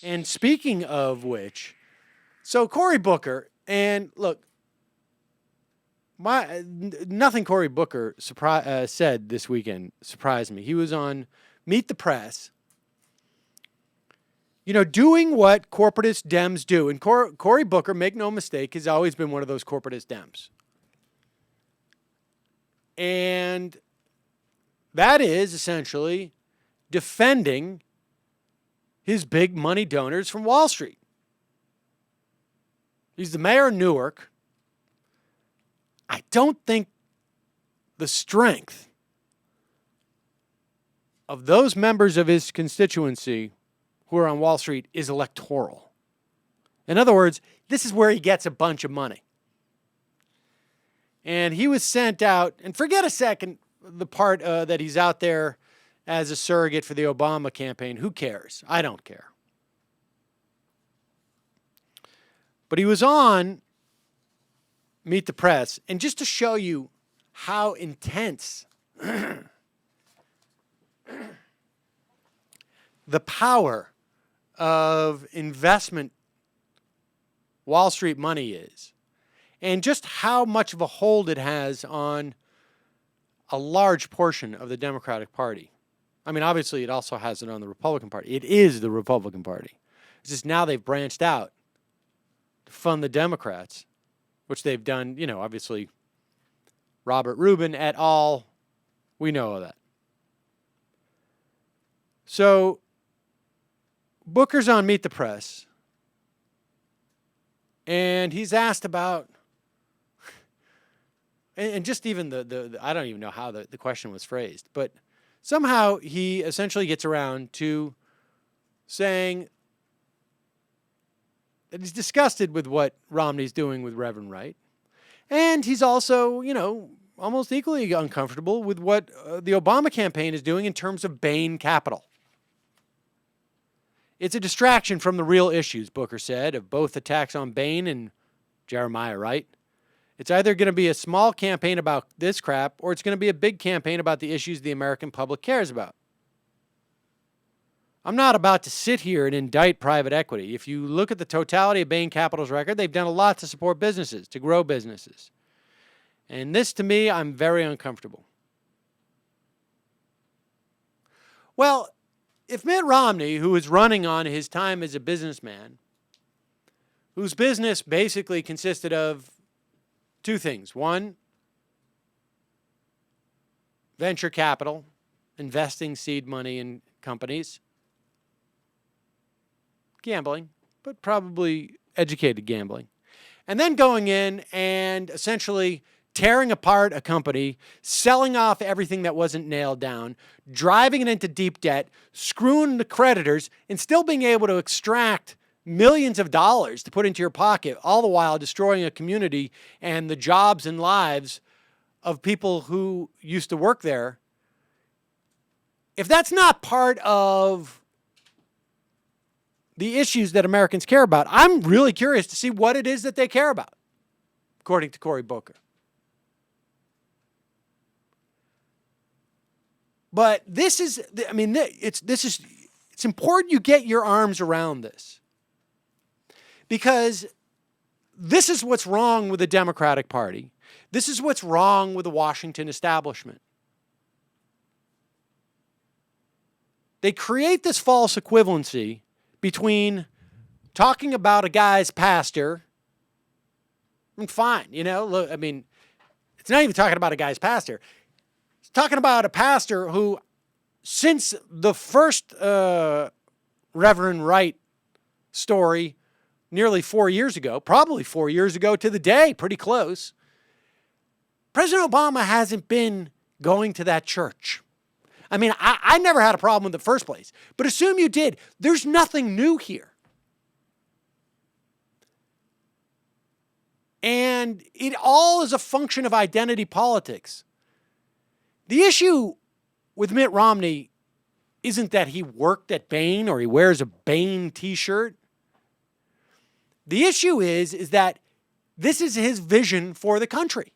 And speaking of which, so Cory Booker, and look, nothing Cory Booker said this weekend surprised me. He was on Meet the Press, doing what corporatist Dems do. And Cory Booker, make no mistake, has always been one of those corporatist Dems. And that is essentially defending his big money donors from Wall Street. He's the mayor of Newark. I don't think the strength of those members of his constituency who are on Wall Street is electoral. In other words, this is where he gets a bunch of money. And he was sent out, and forget a second the part that he's out there as a surrogate for the Obama campaign. Who cares? I don't care. But he was on Meet the Press, and just to show you how intense the power of investment Wall Street money is, and just how much of a hold it has on a large portion of the Democratic Party. I mean, obviously, it also has it on the Republican Party. It is the Republican Party. It's just now they've branched out to fund the Democrats, which they've done, obviously, Robert Rubin et al. We know of that. So, Booker's on Meet the Press, and he's asked about, and just even the I don't even know how the question was phrased, but somehow he essentially gets around to saying that he's disgusted with what Romney's doing with Reverend Wright. And he's also, almost equally uncomfortable with what the Obama campaign is doing in terms of Bain Capital. It's a distraction from the real issues, Booker said, of both attacks on Bain and Jeremiah Wright. It's either going to be a small campaign about this crap, or it's going to be a big campaign about the issues the American public cares about. I'm not about to sit here and indict private equity. If you look at the totality of Bain Capital's record, they've done a lot to support businesses, to grow businesses. And this, to me, I'm very uncomfortable. Well, if Mitt Romney, who is running on his time as a businessman, whose business basically consisted of two things. One, venture capital, investing seed money in companies. Gambling, but probably educated gambling. And then going in and essentially tearing apart a company, selling off everything that wasn't nailed down, driving it into deep debt, screwing the creditors, and still being able to extract millions of dollars to put into your pocket, all the while destroying a community and the jobs and lives of people who used to work there. If that's not part of the issues that Americans care about, I'm really curious to see what it is that they care about, according to Cory Booker. But this is, it's important you get your arms around this, because this is what's wrong with the Democratic Party. This is what's wrong with the Washington establishment. They create this false equivalency between talking about a guy's pastor, and fine, look, it's not even talking about a guy's pastor. It's talking about a pastor who, since the first Reverend Wright story nearly 4 years ago, probably 4 years ago to the day, pretty close, President Obama hasn't been going to that church. I never had a problem in the first place, but assume you did. There's nothing new here. And it all is a function of identity politics. The issue with Mitt Romney isn't that he worked at Bain or he wears a Bain t-shirt. The issue is that this is his vision for the country.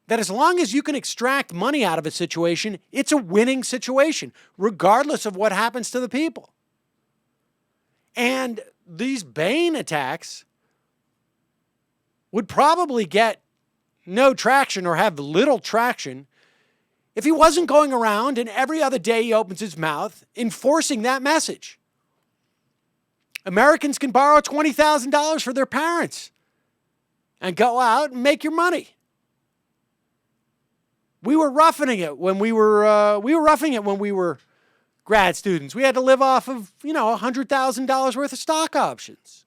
That as long as you can extract money out of a situation, it's a winning situation, regardless of what happens to the people. And these Bain attacks would probably get no traction or have little traction if he wasn't going around and every other day he opens his mouth enforcing that message. Americans can borrow $20,000 for their parents and go out and make your money. We were roughing it when we were grad students. We had to live off of, $100,000 worth of stock options.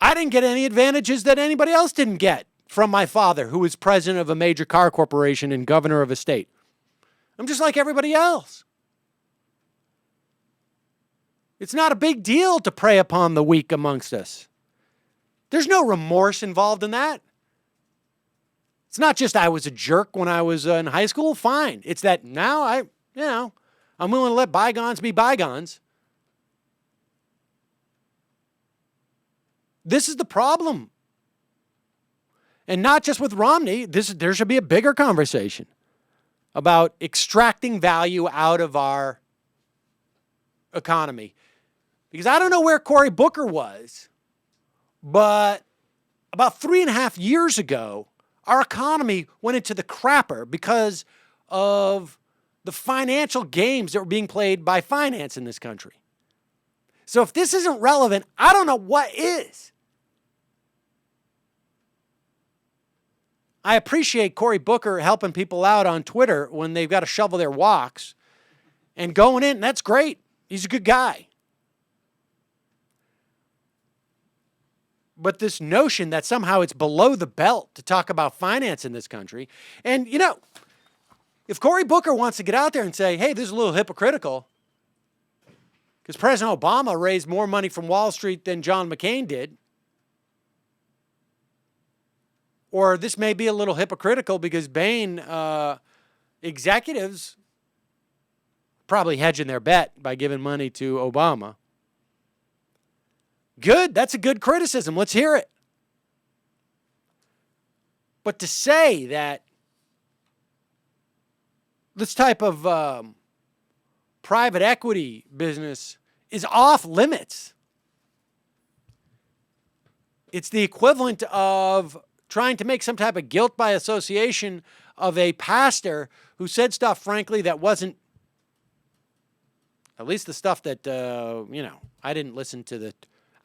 I didn't get any advantages that anybody else didn't get from my father, who was president of a major car corporation and governor of a state. I'm just like everybody else. It's not a big deal to prey upon the weak amongst us. There's no remorse involved in that. It's not just I was a jerk when I was in high school. Fine. It's that now I'm willing to let bygones be bygones. This is the problem. And not just with Romney. There should be a bigger conversation about extracting value out of our economy. Because I don't know where Cory Booker was, but about 3.5 years ago, our economy went into the crapper because of the financial games that were being played by finance in this country. So if this isn't relevant, I don't know what is. I appreciate Cory Booker helping people out on Twitter when they've got to shovel their walks and going in. That's great. He's a good guy. But this notion that somehow it's below the belt to talk about finance in this country, and if Cory Booker wants to get out there and say, hey, this is a little hypocritical, because President Obama raised more money from Wall Street than John McCain did, or this may be a little hypocritical because Bain executives probably hedging their bet by giving money to Obama. Good. That's a good criticism. Let's hear it. But to say that this type of private equity business is off limits, it's the equivalent of trying to make some type of guilt by association of a pastor who said stuff, frankly, that wasn't, at least the stuff that, I didn't listen to the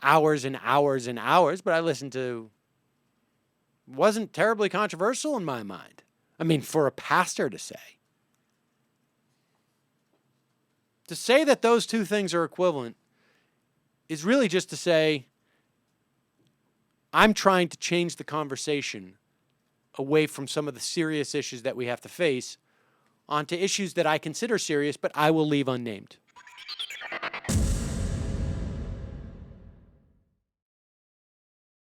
hours and hours and hours, but I listened to, wasn't terribly controversial in my mind. I mean, for a pastor to say. To say that those two things are equivalent is really just to say, I'm trying to change the conversation away from some of the serious issues that we have to face onto issues that I consider serious, but I will leave unnamed.